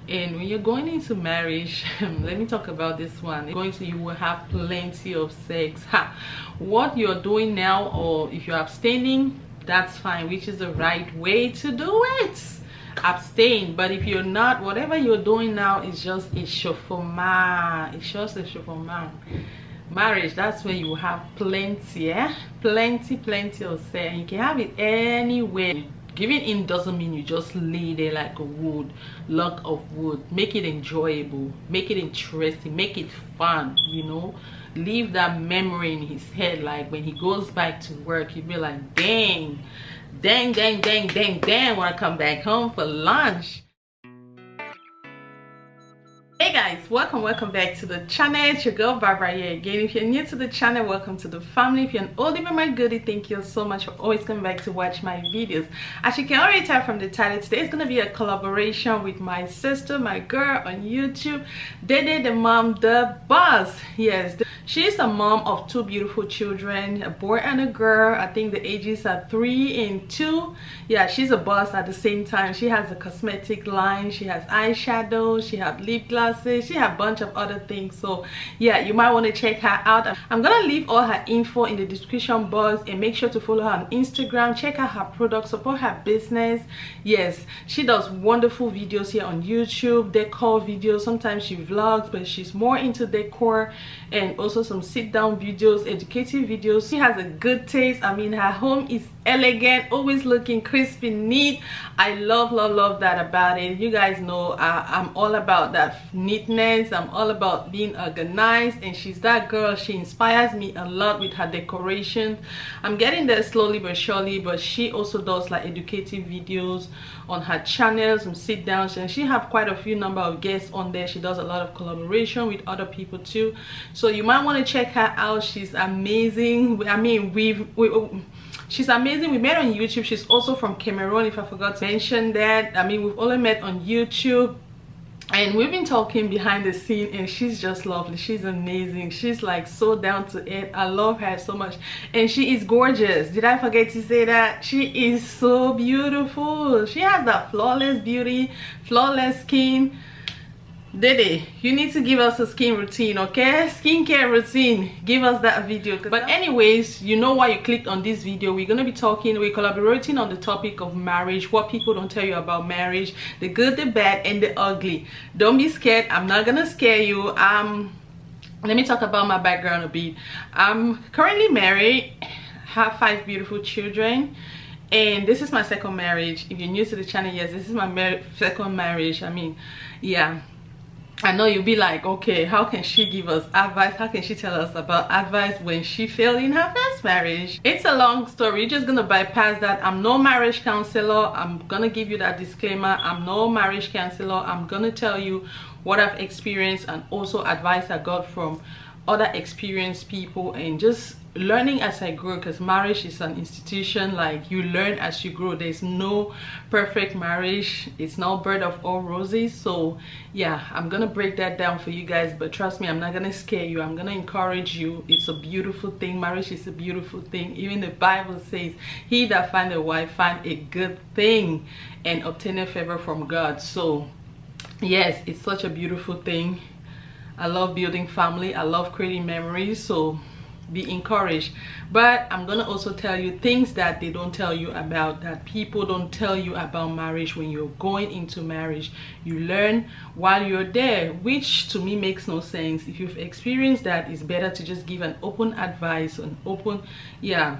And when you're going into marriage, let me talk about this one. You will have plenty of sex. What you're doing now, or if you're abstaining, that's fine, which is the right way to do it. Abstain. But if you're not, whatever you're doing now is just a chauffeur. It's just a chauffeur. Marriage, that's where you have plenty, plenty of sex. You can have it anywhere. Giving in doesn't mean you just lay there like a log of wood. Make it enjoyable, make it interesting, make it fun, you know. Leave that memory in his head, like when he goes back to work, he'll be like, dang, when I come back home for lunch. Hey guys, welcome back to the channel. It's your girl Barbara here again. If you're new to the channel, welcome to the family. If you're an oldie but my goodie, thank you so much for always coming back to watch my videos. As you can already tell from the title, today is going to be a collaboration with my sister, my girl on YouTube, Dede Mom Boss. Yes, she's a mom of two beautiful children, a boy and a girl. I think the ages are 3 and 2. Yeah, she's a boss at the same time. She has a cosmetic line, she has eyeshadow, she has lip gloss, she have a bunch of other things. So yeah, you might want to check her out. I'm gonna leave all her info in the description box, and make sure to follow her on Instagram. Check out her products, support her business. Yes, she does wonderful videos here on YouTube, decor videos. Sometimes she vlogs, but she's more into decor, and also some sit-down videos, educative videos. She has a good taste. I mean, her home is elegant, always looking crispy, neat. I love that about it. You guys know I'm all about that neatness. I'm all about being organized, and she's that girl. She inspires me a lot with her decoration. I'm getting there slowly but surely, but she also does like educative videos on her channel, some sit downs, and she have quite a few number of guests on there. She does a lot of collaboration with other people too, so you might want to check her out. She's amazing. I mean, she's amazing. We met on YouTube. She's also from Cameroon, if I forgot to mention that. I mean, we've only met on YouTube, and we've been talking behind the scene, and she's just lovely. She's amazing. She's like so down to earth. I love her so much, and she is gorgeous. Did I forget to say that? She is so beautiful. She has that flawless beauty, flawless skin. Dede, you need to give us a skin routine, okay? Skincare routine. Give us that video. But anyways, you know why you clicked on this video. We're gonna be we're collaborating on the topic of marriage, what people don't tell you about marriage, the good, the bad, and the ugly. Don't be scared. I'm not gonna scare you. Let me talk about my background a bit. I'm currently married, have 5 beautiful children, and this is my second marriage. If you're new to the channel, yes, this is my second marriage. I mean, yeah, I know you'll be like, okay, how can she give us advice? How can she tell us about advice when she failed in her first marriage? It's a long story. You're just gonna bypass that. I'm no marriage counselor. I'm gonna give you that disclaimer. I'm no marriage counselor. I'm gonna tell you what I've experienced, and also advice I got from other experienced people, and just learning as I grow, because marriage is an institution. Like, you learn as you grow. There's no perfect marriage. It's not bird of all roses. So yeah, I'm gonna break that down for you guys, but trust me, I'm not gonna scare you. I'm gonna encourage you. It's a beautiful thing. Marriage is a beautiful thing. Even the Bible says, he that find a wife find a good thing and obtain a favor from God. So yes, it's such a beautiful thing. I love building family. I love creating memories. So be encouraged. But I'm gonna also tell you things that they don't tell you about, that people don't tell you about marriage. When you're going into marriage, you learn while you're there, which to me makes no sense. If you've experienced that, it's better to just give an open advice, an open, yeah.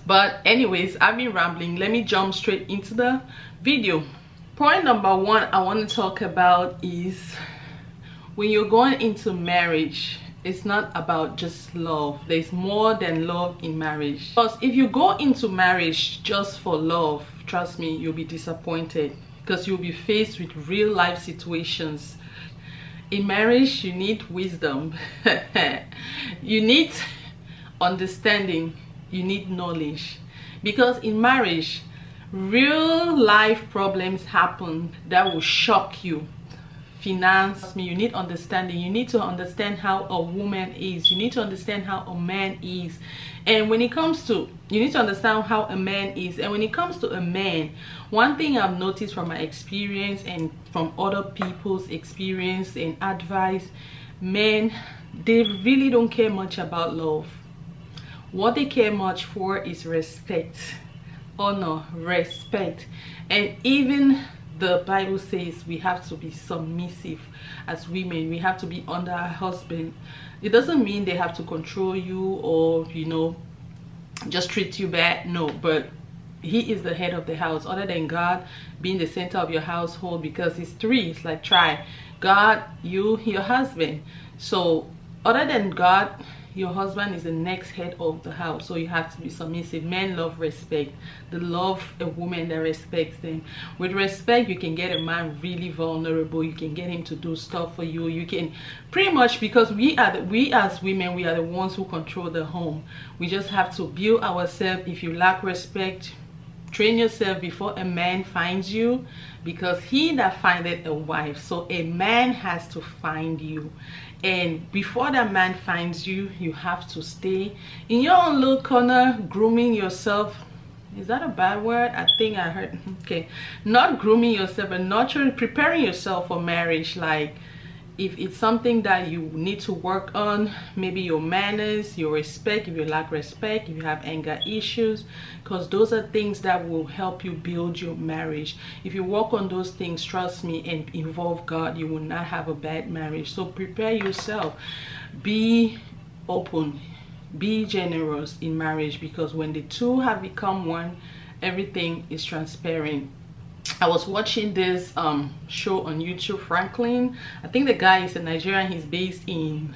But anyways, I've been rambling. Let me jump straight into the video. Point number 1 I want to talk about is, when you're going into marriage, it's not about just love. There's more than love in marriage. Because if you go into marriage just for love, trust me, you'll be disappointed, because you'll be faced with real life situations. In marriage, you need wisdom. You need understanding. You need knowledge. Because in marriage, real life problems happen that will shock you. finance. You need understanding. You need to understand how a woman is. You need to understand how a man is. And when it comes to, you need to understand how a man is. And when it comes to a man, one thing I've noticed from my experience and from other people's experience and advice, men, they really don't care much about love. What they care much for is respect, honor, respect. And even the Bible says we have to be submissive as women. We have to be under our husband. It doesn't mean they have to control you or, you know, just treat you bad. No, but he is the head of the house, other than God being the center of your household, because it's three. It's like try God, you, your husband. So other than God, your husband is the next head of the house, so you have to be submissive. Men love respect. They love a woman that respects them. With respect, you can get a man really vulnerable. You can get him to do stuff for you. You can pretty much, because we as women, we are the ones who control the home. We just have to build ourselves. If you lack respect, train yourself before a man finds you, because he that findeth a wife. So a man has to find you, and before that man finds you, you have to stay in your own little corner, grooming yourself. Is that a bad word? I think I heard. Okay, not grooming yourself, but nurturing, preparing yourself for marriage. Like, if it's something that you need to work on, maybe your manners, your respect, if you lack respect, if you have anger issues, because those are things that will help you build your marriage. If you work on those things, trust me, and involve God, you will not have a bad marriage. So prepare yourself. Be open. Be generous in marriage, because when the two have become one, everything is transparent. I was watching this show on YouTube, Franklin. I think the guy is a Nigerian. He's based in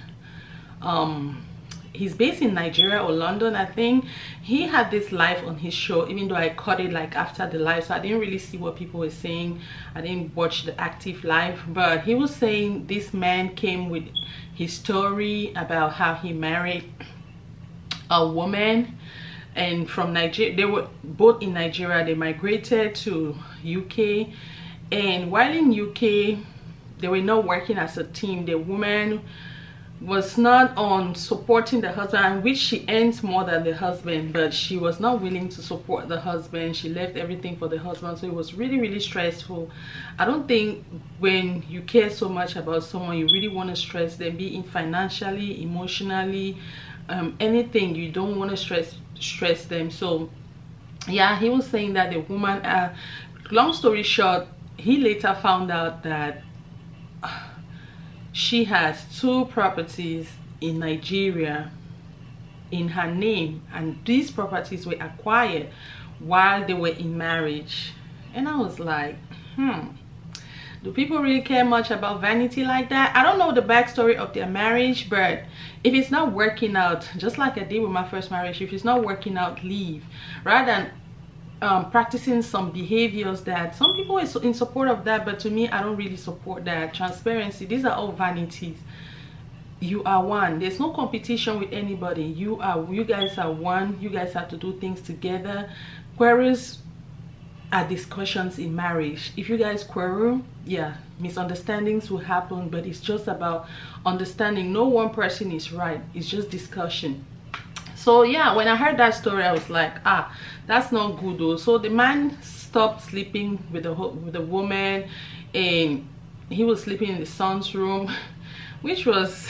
Nigeria or London, I think. He had this live on his show, even though I caught it like after the live, so I didn't really see what people were saying. I didn't watch the active live, but he was saying this man came with his story about how he married a woman, and from Nigeria. They were both in Nigeria. They migrated to UK, and while in UK, they were not working as a team. The woman was not on supporting the husband, which she earns more than the husband, but she was not willing to support the husband. She left everything for the husband, so it was really stressful. I don't think when you care so much about someone, you really want to stress them, be it financially, emotionally, anything. You don't want to stress them. So yeah, he was saying that the woman, long story short, he later found out that she has 2 properties in Nigeria in her name, and these properties were acquired while they were in marriage. And I was like, do people really care much about vanity like that? I don't know the backstory of their marriage, but if it's not working out, just like I did with my first marriage, if it's not working out, leave. Rather than practicing some behaviors that some people are in support of that, but to me, I don't really support that. Transparency, these are all vanities. You are one. There's no competition with anybody. You guys are one. You guys have to do things together. Queries are discussions in marriage. If you guys quarrel, yeah, misunderstandings will happen, but it's just about understanding. No one person is right. It's just discussion. So yeah, when I heard that story, I was like, that's not good though. So the man stopped sleeping with the woman, and he was sleeping in the son's room, which was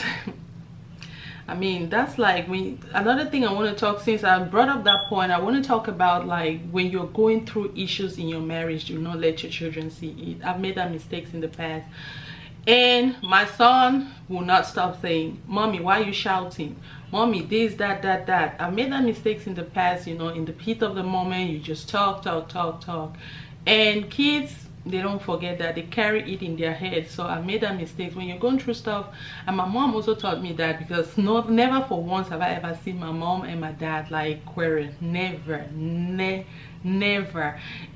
I mean, that's like, another thing I want to talk, since I brought up that point, I want to talk about like when you're going through issues in your marriage, do not let your children see it. I've made that mistakes in the past, and my son will not stop saying, "Mommy, why are you shouting? Mommy, this, that." I've made that mistakes in the past. You know, in the heat of the moment, you just talk, and kids, they don't forget that. They carry it in their head. So I made that mistake when you're going through stuff. And my mom also taught me that, because never for once have I ever seen my mom and my dad like quarrel. Never.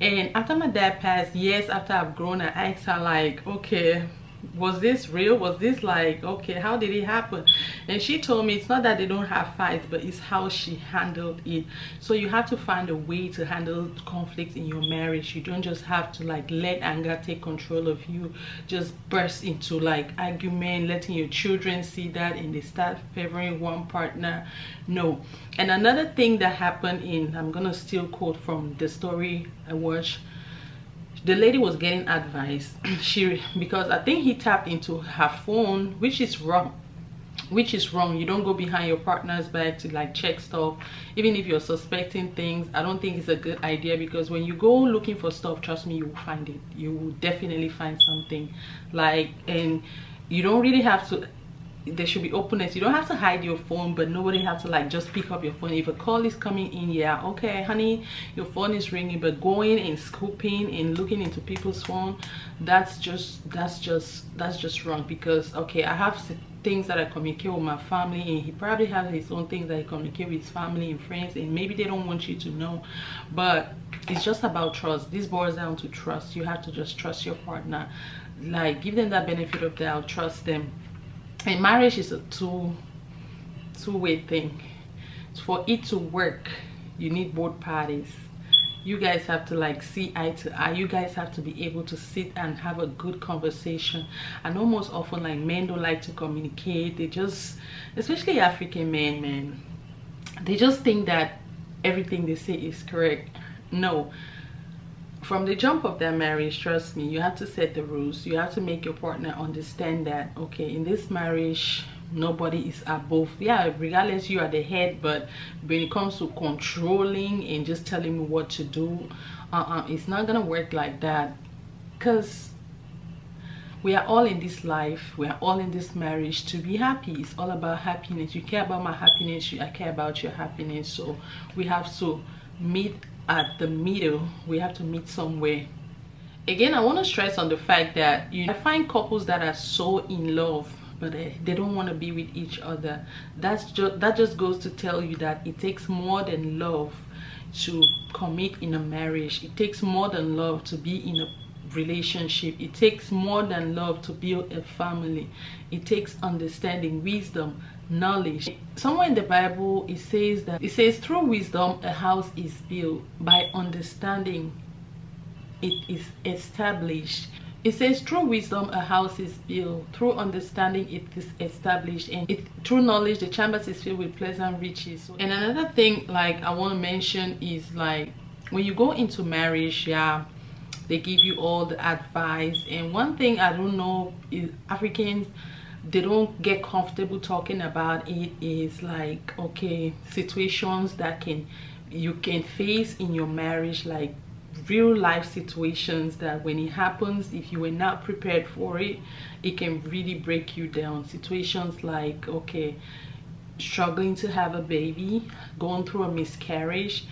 And after my dad passed, years after I've grown, I asked her like, okay, was this real? Was this like, okay, how did it happen? And she told me it's not that they don't have fights, but it's how she handled it. So you have to find a way to handle conflicts in your marriage. You don't just have to like let anger take control of you, just burst into like argument, letting your children see that and they start favoring one partner. No. And another thing that happened in, I'm gonna still quote from the story I watched, the lady was getting advice. Because I think he tapped into her phone, which is wrong. You don't go behind your partner's back to like check stuff, even if you're suspecting things. I don't think it's a good idea, because when you go looking for stuff, trust me, you will find it. You will definitely find something. Like, and you don't really have to, there should be openness. You don't have to hide your phone, but nobody has to like just pick up your phone. If a call is coming in, yeah, okay honey, your phone is ringing, but going and scooping and looking into people's phone, that's just wrong. Because okay, I have things that I communicate with my family, and he probably has his own things that he communicate with his family and friends, and maybe they don't want you to know. But it's just about trust. This boils down to trust. You have to just trust your partner, like give them that benefit of the doubt, trust them. And marriage is a two-way thing. For it to work, you need both parties. You guys have to like see eye to eye. You guys have to be able to sit and have a good conversation. I know most often like men don't like to communicate. They just, especially African men, man, they just think that everything they say is correct. No. From the jump of their marriage, trust me, you have to set the rules. You have to make your partner understand that, okay, in this marriage, nobody is above. Yeah, regardless, you are the head, but when it comes to controlling and just telling me what to do, it's not gonna work like that. Because we are all in this life, we are all in this marriage to be happy. It's all about happiness. You care about my happiness, I care about your happiness. So we have to meet at the middle. We have to meet somewhere. Again, I want to stress on the fact that I find couples that are so in love, but they don't want to be with each other. That just goes to tell you that it takes more than love to commit in a marriage. It takes more than love to be in a relationship. It takes more than love to build a family. It takes understanding, wisdom, knowledge. Somewhere in the Bible it says through wisdom a house is built, by understanding it is established. It says through wisdom a house is built, through understanding it is established, and through knowledge the chambers is filled with pleasant riches. And another thing like I want to mention is like when you go into marriage, yeah, they give you all the advice. And one thing I don't know is Africans, they don't get comfortable talking about it, is like, okay, situations that you can face in your marriage, like real life situations that when it happens, if you were not prepared for it, it can really break you down. Situations like, okay, struggling to have a baby, going through a miscarriage.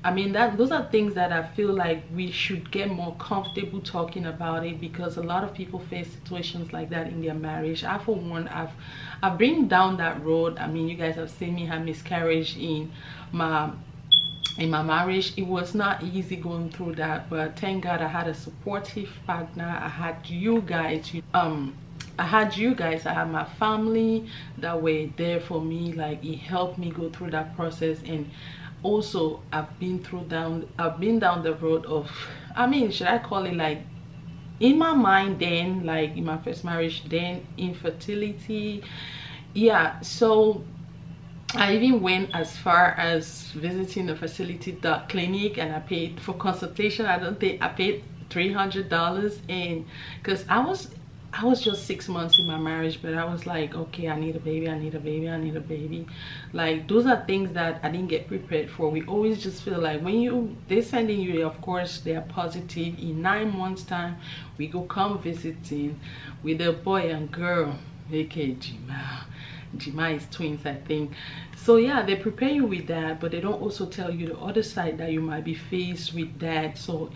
I mean, those are things that I feel like we should get more comfortable talking about it, because a lot of people face situations like that in their marriage. I, for one, I've been down that road. I mean, you guys have seen me have miscarriage in my marriage. It was not easy going through that, but thank God I had a supportive partner. I had you guys. I had my family that were there for me. Like, it helped me go through that process. And also I've been down the road of, I mean, should I call it, like, in my mind then, like in my first marriage, then infertility. Yeah, so I even went as far as visiting a fertility clinic, and I paid for consultation. I paid $300, and because I was just 6 months in my marriage, but I was like, okay, I need a baby, I need a baby, I need a baby. Like, those are things that I didn't get prepared for. We always just feel like when they're sending you, of course they are positive. In 9 months time, we go come visiting with a boy and girl, aka Jima is twins, I think. So yeah, they prepare you with that, but they don't also tell you the other side that you might be faced with that. So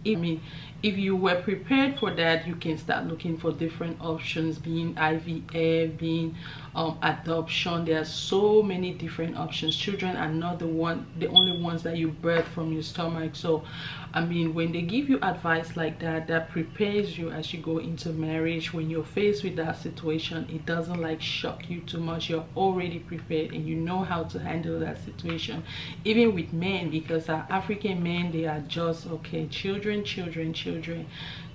I mean, if you were prepared for that, you can start looking for different options, being IVF, being adoption. There are so many different options. Children are not the only ones that you birth from your stomach. So I mean, when they give you advice like that, that prepares you as you go into marriage. When you're faced with that situation, it doesn't like shock you too much. You're already prepared and you know how to handle that situation. Even with men, because our African men, they are just, okay, children.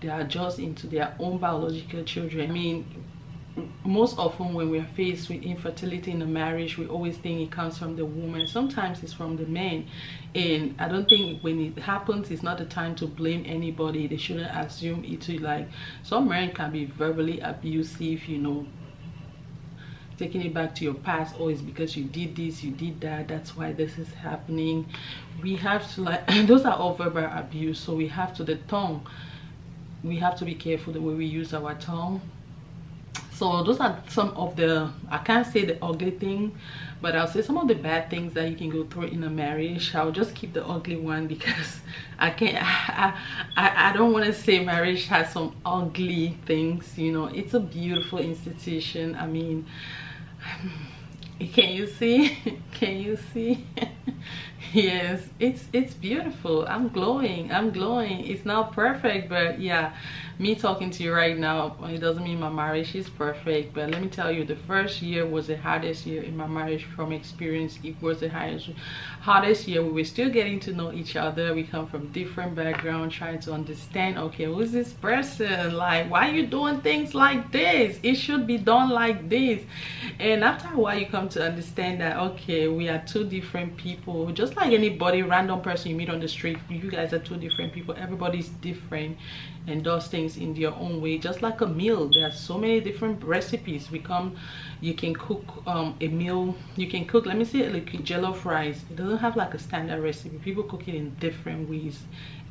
They are just into their own biological children. I mean, most often when we're faced with infertility in a marriage, we always think it comes from the woman. Sometimes it's from the man, and I don't think when it happens, it's not the time to blame anybody. They shouldn't assume it to, like, some men can be verbally abusive, you know, taking it back to your past. Oh, it's because you did this, you did that, that's why this is happening. We have to, like, those are all verbal abuse. So we have to, the tongue, we have to be careful the way we use our tongue. So those are some of the, I can't say the ugly thing, but I'll say some of the bad things that you can go through in a marriage. I'll just keep the ugly one because I can't, I don't want to say marriage has some ugly things, you know. It's a beautiful institution. I mean, can you see? Can you see? Yes, it's beautiful. I'm glowing. It's not perfect, but yeah, me talking to you right now, it doesn't mean my marriage is perfect. But let me tell you, the first year was the hardest year in my marriage. From experience, it was the hardest year. We were still getting to know each other. We come from different backgrounds, trying to understand, okay, who's this person, like, why are you doing things like this? It should be done like this. And after a while, you come to understand that, okay, we are two different people. Just like anybody, random person you meet on the street, you guys are two different people. Everybody's different and does things in their own way. Just like a meal, there are so many different recipes. You can cook a meal. You can cook, let me say, like jello fries. It doesn't have like a standard recipe. People cook it in different ways.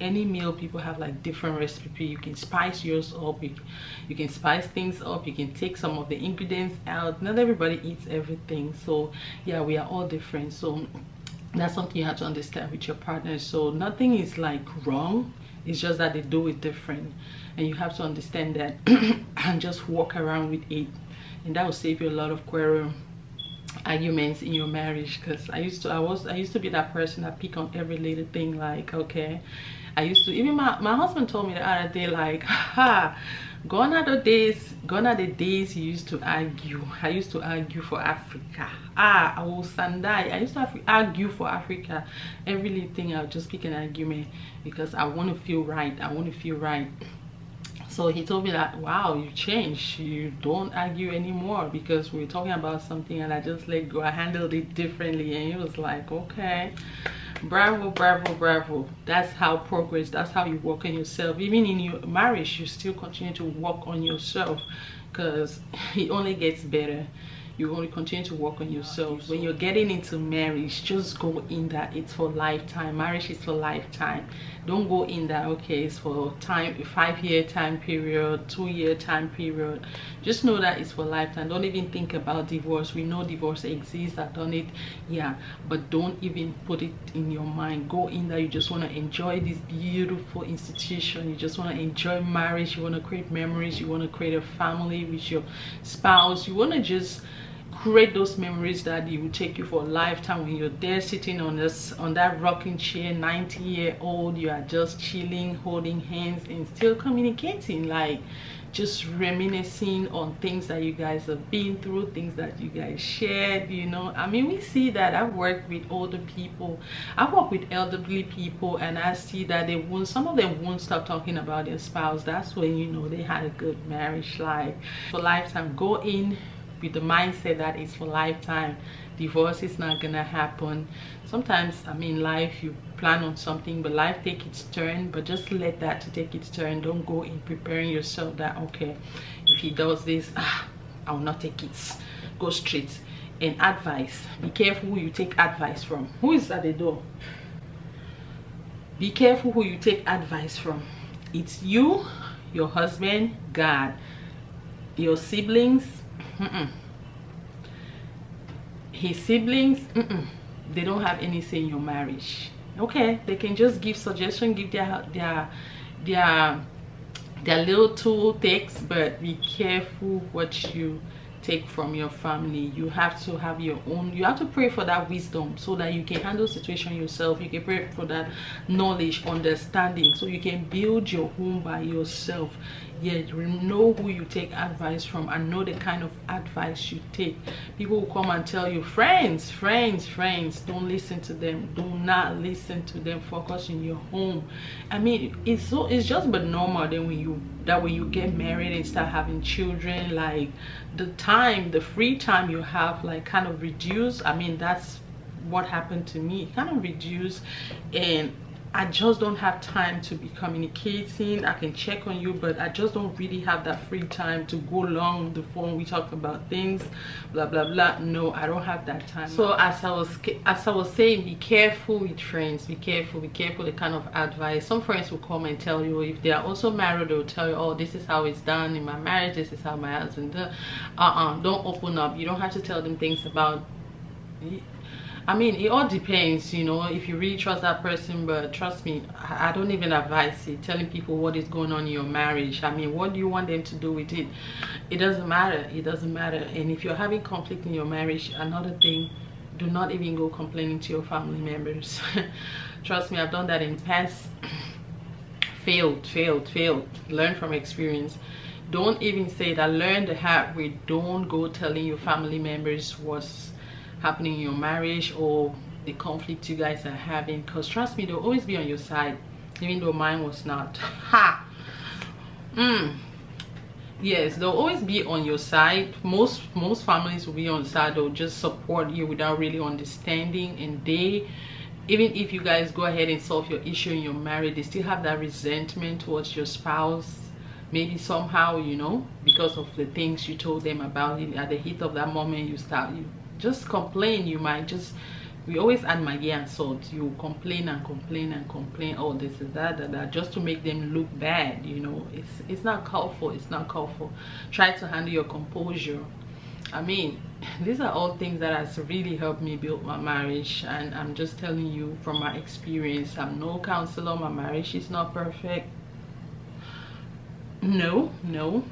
Any meal, people have like different recipe. You can spice yours up. You can spice things up. You can take some of the ingredients out. Not everybody eats everything. So yeah, we are all different. So that's something you have to understand with your partner. So nothing is like wrong, it's just that they do it different, and you have to understand that and just walk around with it, and that will save you a lot of quarrel, arguments in your marriage. Because I used to be that person that pick on every little thing. Like, okay, I used to, even my husband told me the other day, like, ha, gone are the days you used to argue. I used to argue for Africa. I will sandai. I used to argue for Africa. Every little thing I'll just pick an argument because I want to feel right. So he told me that, wow, you changed, you don't argue anymore, because we were talking about something and I just let go. I handled it differently. And he was like, okay, bravo. That's how progress, that's how you work on yourself. Even in your marriage, you still continue to work on yourself, because it only gets better. You only continue to work on yourself. When you're getting into marriage, just go in that it's for lifetime. Marriage is for lifetime. Don't go in that, okay, it's for time, 5-year time period, 2-year time period. Just know that it's for lifetime. Don't even think about divorce. We know divorce exists. I've done it, yeah, but don't even put it in your mind. Go in that you just want to enjoy this beautiful institution. You just want to enjoy marriage. You want to create memories. You want to create a family with your spouse. You want to just create those memories that it will take you for a lifetime. When you're there sitting on that rocking chair, 90-year-old, you are just chilling, holding hands and still communicating, like just reminiscing on things that you guys have been through, things that you guys shared, you know. I mean, we see that. I've worked with older people, I've worked with elderly people, and I see that some of them won't stop talking about their spouse. That's when you know they had a good marriage. Like, for lifetime. Go in with the mindset that it's for lifetime. Divorce is not gonna happen. Sometimes, I mean, life, you plan on something, but life take its turn. But just let that to take its turn. Don't go in preparing yourself that, okay, if he does this, I will not take it. Go straight. And advice, be careful who you take advice from. Who is at the door? Be careful who you take advice from. It's you, your husband, God, your siblings, his siblings, they don't have any say in your marriage. Okay, they can just give suggestion, give their they're little tool takes, but be careful what you take from your family. You have to have your own, you have to pray for that wisdom so that you can handle situation yourself. You can pray for that knowledge, understanding, so you can build your home by yourself. Yeah, you know who you take advice from and know the kind of advice you take. People will come and tell you, friends, don't listen to them. Do not listen to them. Focus in your home. I mean, it's just but normal then when you get married and start having children, like the free time you have like kind of reduce. I mean, that's what happened to me. It kind of reduced, and I just don't have time to be communicating. I can check on you, but I just don't really have that free time to go along the phone. We talk about things, blah blah blah. No, I don't have that time. So as I was saying, be careful with friends. Be careful the kind of advice. Some friends will come and tell you, if they are also married, they'll tell you, oh, this is how it's done in my marriage, this is how my husband does. Don't open up. You don't have to tell them things about, I mean, it all depends, you know, if you really trust that person. But trust me, I don't even advise it, telling people what is going on in your marriage. I mean, what do you want them to do with it? It doesn't matter. It doesn't matter. And if you're having conflict in your marriage, another thing, do not even go complaining to your family members. Trust me, I've done that in the past. Failed. Learn from experience. Don't even say that. Learn the hard way. Don't go telling your family members what's happening in your marriage or the conflict you guys are having, because trust me, they'll always be on your side, even though mine was not. Yes, they'll always be on your side. Most families will be on the side. They'll just support you without really understanding, and they, even if you guys go ahead and solve your issue in your marriage, they still have that resentment towards your spouse. Maybe somehow, you know, because of the things you told them about it at the heat of that moment. You just complain. You might just, we always add maggi and salt. You complain and complain, oh, this is that, just to make them look bad. You know, it's not called for. It's not called for. Try to handle your composure. I mean, these are all things that has really helped me build my marriage, and I'm just telling you from my experience. I'm no counselor. My marriage is not perfect. No,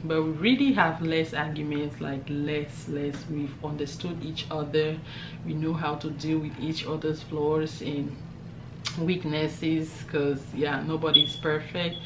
but we really have less arguments, like less. We've understood each other. We know how to deal with each other's flaws and weaknesses, because yeah, nobody's perfect.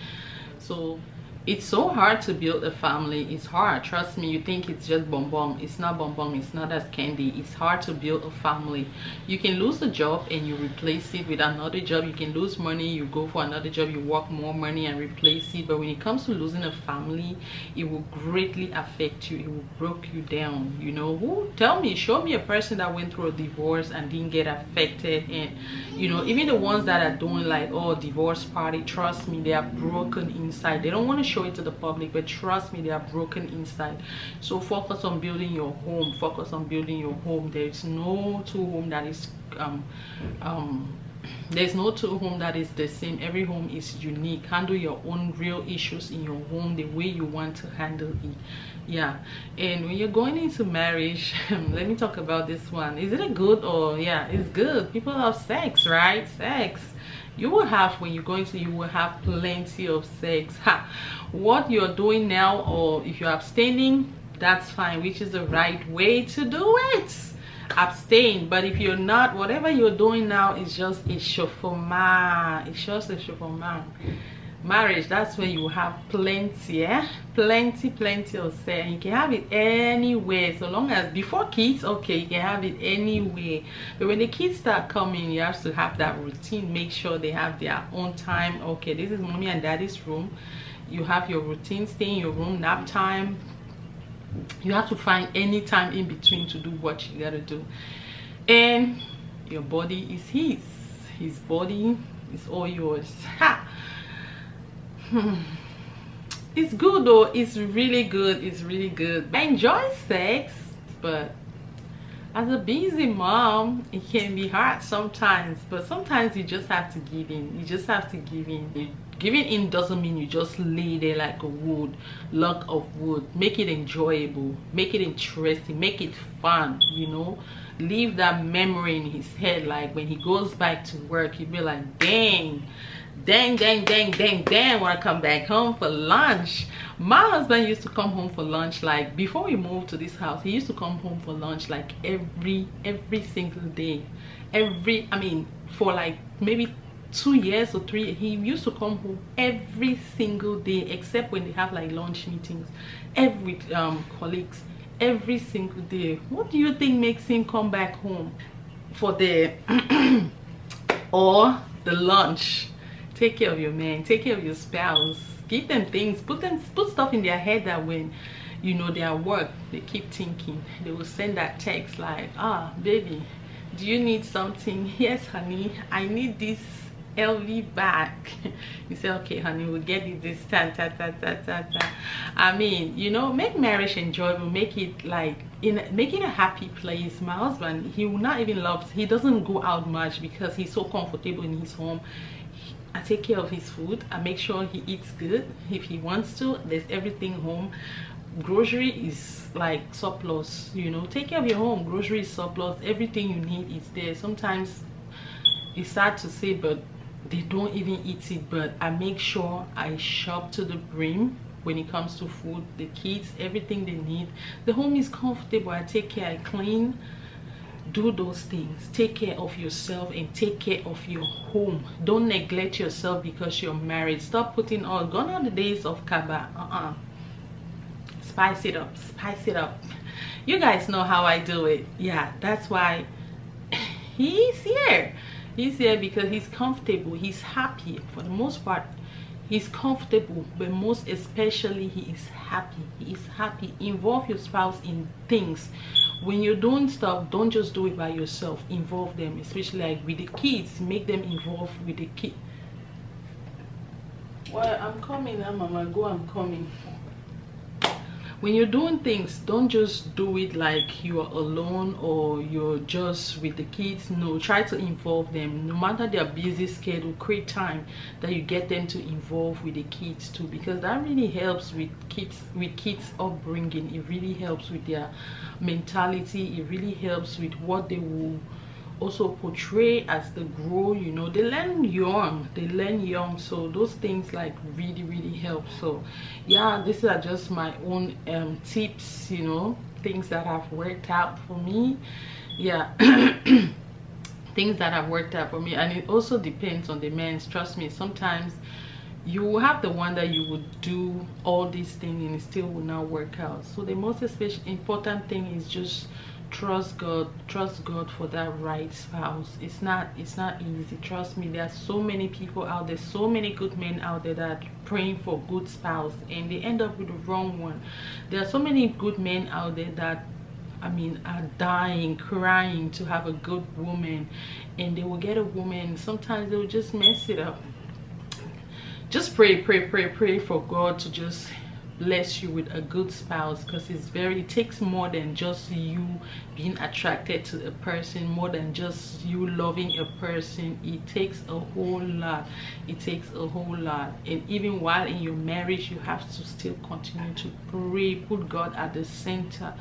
So it's so hard to build a family. It's hard, trust me. You think it's just bomb. It's not bomb. It's not as candy. It's hard to build a family. You can lose a job and you replace it with another job. You can lose money, you go for another job, you work more money and replace it. But when it comes to losing a family, it will greatly affect you. It will break you down. You know, show me a person that went through a divorce and didn't get affected. And you know, even the ones that are doing like, oh, divorce party, trust me, they are broken inside. They don't want to show it to the public, but trust me, they are broken inside. So focus on building your home. There's no two home that is there's no two home that is the same. Every home is unique. Handle your own real issues in your home the way you want to handle it. Yeah. And when you're going into marriage, let me talk about this one. Is it a good? Or yeah, it's good. People love sex, right? Sex. You will have, when you go into, you will have plenty of sex. What you're doing now, or if you're abstaining, that's fine, which is the right way to do it. Abstain. But if you're not, whatever you're doing now is just a chauffeur. It's just a chauffeur. Marriage, that's when you have plenty, plenty of sex. You can have it anywhere, so long as before kids, okay, you can have it anywhere. But when the kids start coming, you have to have that routine. Make sure they have their own time. Okay, this is mommy and daddy's room. You have your routine. Stay in your room. Nap time. You have to find any time in between to do what you gotta do. And your body is his body is all yours. It's good though. It's really good. I enjoy sex, but as a busy mom, it can be hard sometimes. But sometimes you just have to give in. You Giving in doesn't mean you just lay there like a log of wood. Make it enjoyable, make it interesting, make it fun, you know. Leave that memory in his head, like when he goes back to work, he'll be like, dang, when I come back home for lunch. My husband used to come home for lunch, like before we moved to this house, he used to come home for lunch like every single day. I mean, for like maybe 2 years or 3, he used to come home every single day, except when they have like lunch meetings every colleagues, every single day. What do you think makes him come back home for the or the lunch? Take care of your man, take care of your spouse, give them things, put stuff in their head that when you know they are at work, they keep thinking. They will send that text like, ah, baby, do you need something? Yes, honey, I need this LV bag. You say, okay, honey, we'll get it this time. I mean, you know, make marriage enjoyable, make it like make it a happy place. My husband, he will not even love, he doesn't go out much because he's so comfortable in his home. I take care of his food, I make sure he eats good if he wants to. There's everything home. Grocery is like surplus, you know. Take care of your home. Grocery is surplus, everything you need is there. Sometimes it's sad to say, but they don't even eat it, but I make sure I shop to the brim when it comes to food. The kids, everything they need. The home is comfortable. I take care, I clean. Do those things. Take care of yourself and take care of your home. Don't neglect yourself because you're married. Stop putting all, gone are the days of kaba. Spice it up, spice it up. You guys know how I do it. Yeah, that's why he's here. He's here because he's comfortable, he's happy. For the most part, he's comfortable, but most especially he is happy. He is happy. Involve your spouse in things. When you're doing stuff, don't just do it by yourself. Involve them, especially like with the kids. Make them involved with the kid. Well, I'm coming now, mama. Go, I'm coming. When you're doing things, don't just do it like you're alone or you're just with the kids. No, try to involve them. No matter their busy schedule, create time that you get them to involve with the kids too, because that really helps with kids upbringing. It really helps with their mentality. It really helps with what they will also portray as they grow. You know, they learn young, so those things like really help. So yeah, these are just my own tips, you know, things that have worked out for me. Yeah. Things that have worked out for me. And it also depends on the men. Trust me, sometimes you will have the one that you would do all these things and it still will not work out. So the most important thing is just trust God for that right spouse. It's not easy. Trust me, there are so many people out there, so many good men out there that are praying for good spouse and they end up with the wrong one. There are so many good men out there that, I mean, are dying, crying to have a good woman, and they will get a woman. Sometimes they will just mess it up. Just pray for God to just bless you with a good spouse, because it takes more than just you being attracted to a person, more than just you loving a person. It takes a whole lot. It takes a whole lot. And even while in your marriage, you have to still continue to pray. Put God at the center.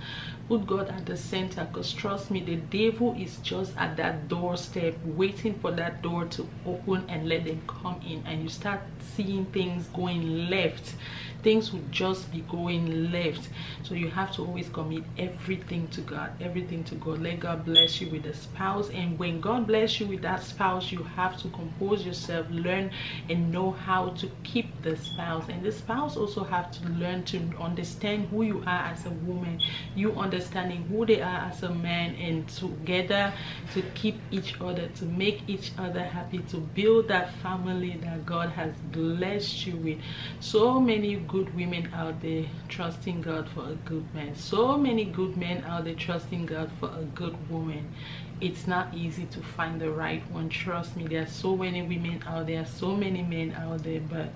Put God at the center, because trust me, the devil is just at that doorstep waiting for that door to open and let them come in, and you start seeing things going left. Things would just be going left. So you have to always commit everything to God. Everything to God. Let God bless you with a spouse, and when God bless you with that spouse, you have to compose yourself, learn and know how to keep the spouse. And the spouse also have to learn to understand who you are as a woman, you understanding who they are as a man, and together to keep each other, to make each other happy, to build that family that God has blessed you with. So many good women out there trusting God for a good man. So many good men out there trusting God for a good woman. It's not easy to find the right one. Trust me, there are so many women out there, so many men out there, but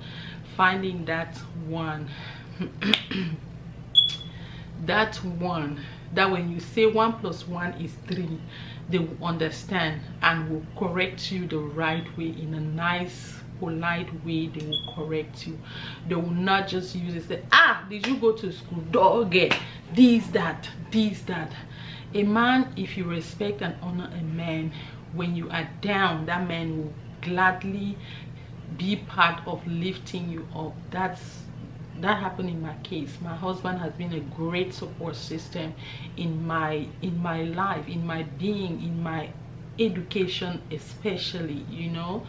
finding that one that one that when you say 1 + 1 is 3, they will understand and will correct you the right way, in a nice polite way they will correct you. They will not just use it, say, ah, did you go to school, dog, this, that. A man, if you respect and honor a man, when you are down, that man will gladly be part of lifting you up. That happened in my case. My husband has been a great support system in my life, in my being, in my education especially, you know.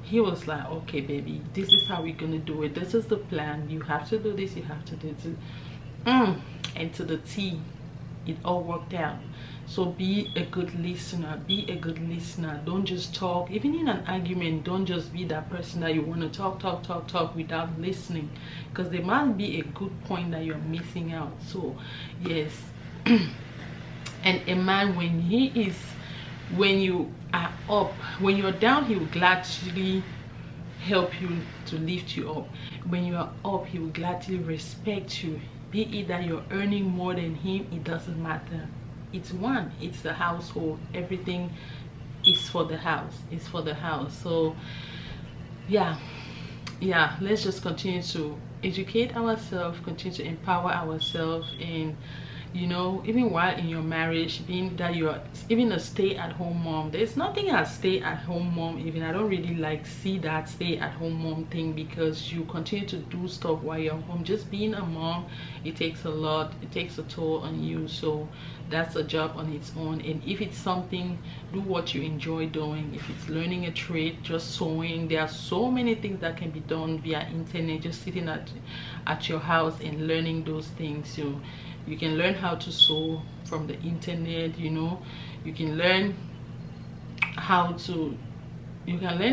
He was like, okay baby, this is how we're gonna do it, this is the plan, you have to do this, you have to do this, and to the T, it all worked out. So be a good listener, don't just talk. Even in an argument, don't just be that person that you want to talk without listening, because there must be a good point that you're missing out. So yes. And a man, when you are up, when you're down, he will gladly help you to lift you up. When you are up, he will gladly respect you. Be it that you're earning more than him, it doesn't matter. It's one, it's the household, everything is for the house, it's for the house. So yeah, let's just continue to educate ourselves, continue to empower ourselves. And you know, even while in your marriage, being that you're even a stay-at-home mom, there's nothing as stay-at-home mom. Even I don't really like see that stay-at-home mom thing, because you continue to do stuff while you're home. Just being a mom, it takes a lot, it takes a toll on you. So that's a job on its own. And if it's something, do what you enjoy doing. If it's learning a trade, just sewing, there are so many things that can be done via internet, just sitting at your house and learning those things. So you can learn how to sew from the internet, you know. You can learn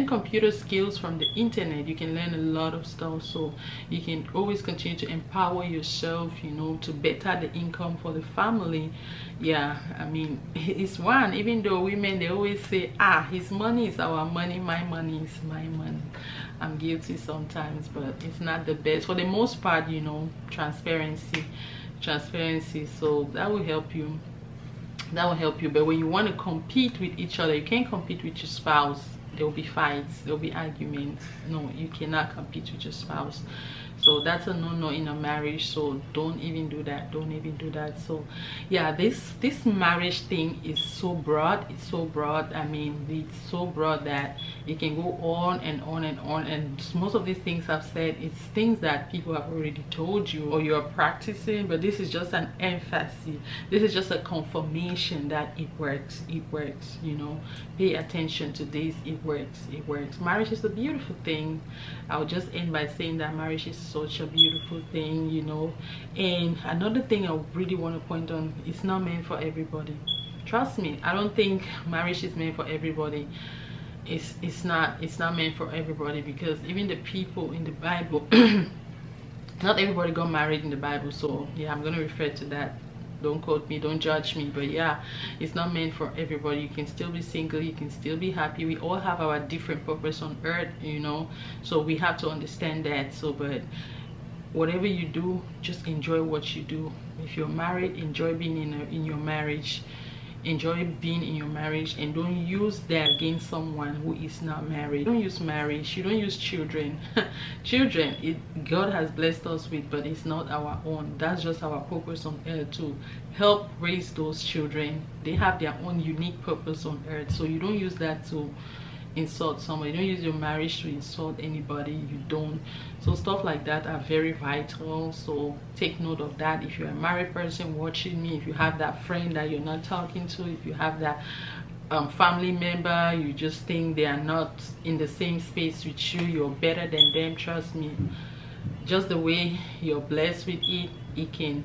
computer skills from the internet. You can learn a lot of stuff. So you can always continue to empower yourself, you know, to better the income for the family. Yeah, I mean, it's one. Even though women, they always say, ah, his money is our money, my money is my money. I'm guilty sometimes, but it's not the best. For the most part, you know, transparency. So that will help you. But when you want to compete with each other, you can't compete with your spouse. There will be fights, there will be arguments. No, you cannot compete with your spouse. So that's a no-no in a marriage. So don't even do that. So yeah, this marriage thing is so broad. It's so broad. I mean, it's so broad that it can go on and on and on. And most of these things I've said, it's things that people have already told you or you're practicing, but this is just an emphasis. This is just a confirmation that it works, you know. Pay attention to this. It works. Marriage is a beautiful thing. I'll just end by saying that marriage is such a beautiful thing, you know. And another thing I really want to point on, it's not meant for everybody. Trust me, I don't think marriage is meant for everybody. It's not meant for everybody, because even the people in the Bible, not everybody got married in the Bible. So yeah, I'm gonna refer to that. Don't quote me, don't judge me, but yeah, it's not meant for everybody. You can still be single, you can still be happy. We all have our different purpose on earth, you know, so we have to understand that. So but whatever you do, just enjoy what you do. If you're married, enjoy being in your marriage. Enjoy being in your marriage, and don't use that against someone who is not married. Don't use marriage, you don't use children. Children, God has blessed us with, but it's not our own. That's just our purpose on earth, to help raise those children. They have their own unique purpose on earth. So you don't use that to insult somebody. You don't use your marriage to insult anybody. You don't. So stuff like that are very vital. So take note of that. If you're a married person watching me, if you have that friend that you're not talking to, if you have that family member, you just think they are not in the same space with you, you're better than them, trust me, just the way you're blessed with it, it can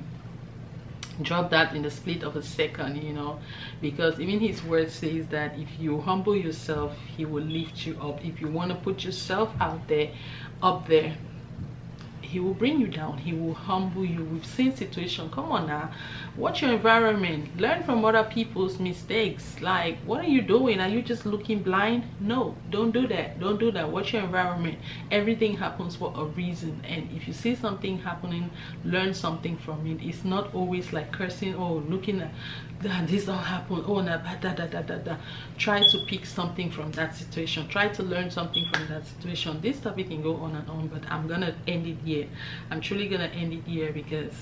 drop that in the split of a second, you know. Because even his word says that if you humble yourself, he will lift you up. If you want to put yourself out there, up there, he will bring you down, he will humble you. We've seen situation. Come on now, watch your environment, learn from other people's mistakes. Like, what are you doing? Are you just looking blind? No, don't do that. Don't do that. Watch your environment. Everything happens for a reason, and if you see something happening, learn something from it. It's not always like cursing or looking at that this all happened, oh nah, da. Try to pick something from that situation. Try to learn something from that situation. This topic can go on and on, but I'm gonna end it here. I'm truly gonna end it here because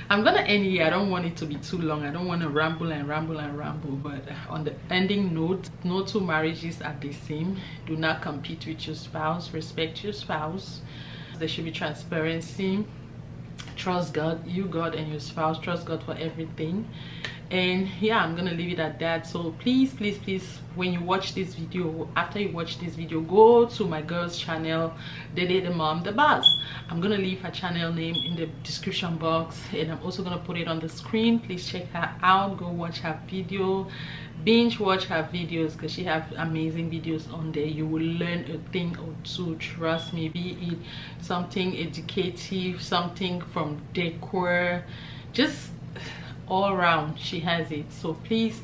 I'm gonna end it here. I don't want it to be too long. I don't want to ramble and ramble and ramble. But on the ending note, no two marriages are the same. Do not compete with your spouse. Respect your spouse. There should be transparency. Trust God, you, God, and your spouse. Trust God for everything. And yeah, I'm gonna leave it at that. So please, when you watch this video, after you watch this video, go to my girl's channel, Dede Mom Boss. I'm gonna leave her channel name in the description box, and I'm also gonna put it on the screen. Please check her out. Go watch her video, binge watch her videos, because she have amazing videos on there. You will learn a thing or two, trust me. Be it something educative, something from decor, just all around, she has it. So please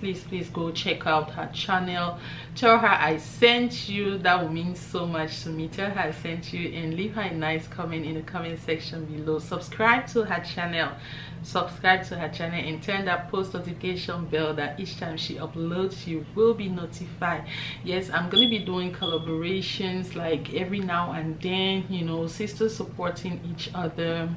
go check out her channel. Tell her I sent you. That will mean so much to me. Tell her I sent you, and leave her a nice comment in the comment section below. Subscribe to her channel, and turn that post notification bell that each time she uploads you will be notified. Yes, I'm gonna be doing collaborations like every now and then, you know, sisters supporting each other.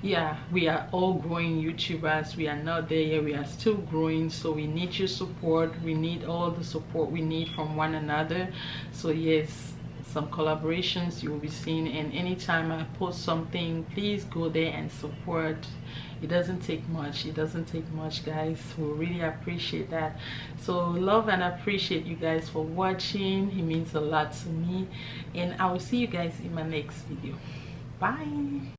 Yeah, we are all growing YouTubers. We are not there yet, we are still growing, so we need your support. We need all the support we need from one another. So yes, some collaborations you will be seeing, and anytime I post something, please go there and support. It doesn't take much, guys. We really appreciate that. So love and appreciate you guys for watching. It means a lot to me, and I will see you guys in my next video. Bye.